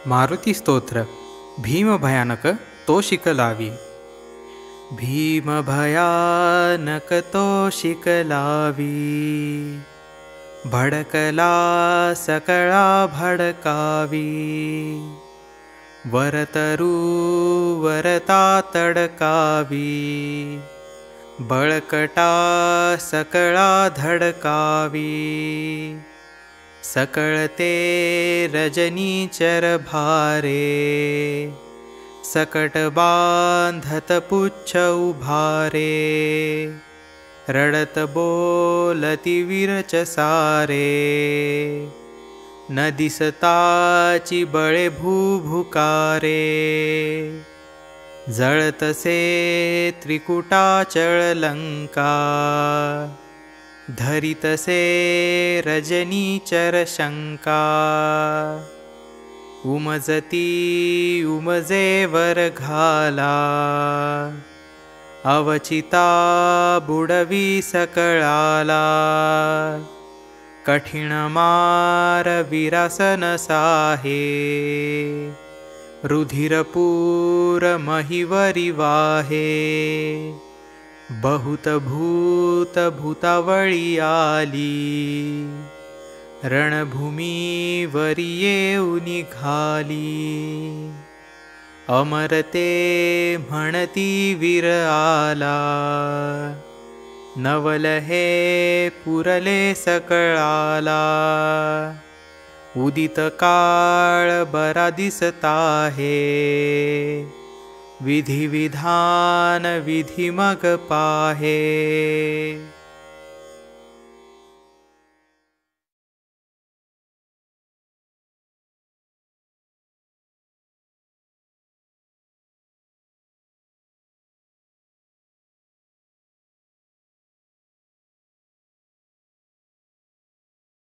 मारुती स्तोत्र भीम भयानक तो शिकलावी। भीम भयानक तो शिकलावी, भडकला सकळा भडकावी। वरतरू वरता तडकावी, बळकटा सकळा धडकावी। सकळते रजनीचर भारे, सकट बांधत पुच्छ उभारे। रडत बोलती विरच सारे, न दिसताची बळे भूभुकारे। जळतसे त्रिकुटाचळ लंका, धरितसे रजनीचर शंका। उमजती उमजे वर घाला, अवचिता बुडवी सकळाला। कठीण मार विरासन साहे, रुधिरपूर महिवरी वाहे। बहुत भूत भूतावळी आली, रणभूमीवरी येऊ निघाली। अमरते म्हणती वीर आला, नवल हे पुरले सकळाला। उदित काळ बरा दिसता आहे, विधी विधान विधी मग पाहे।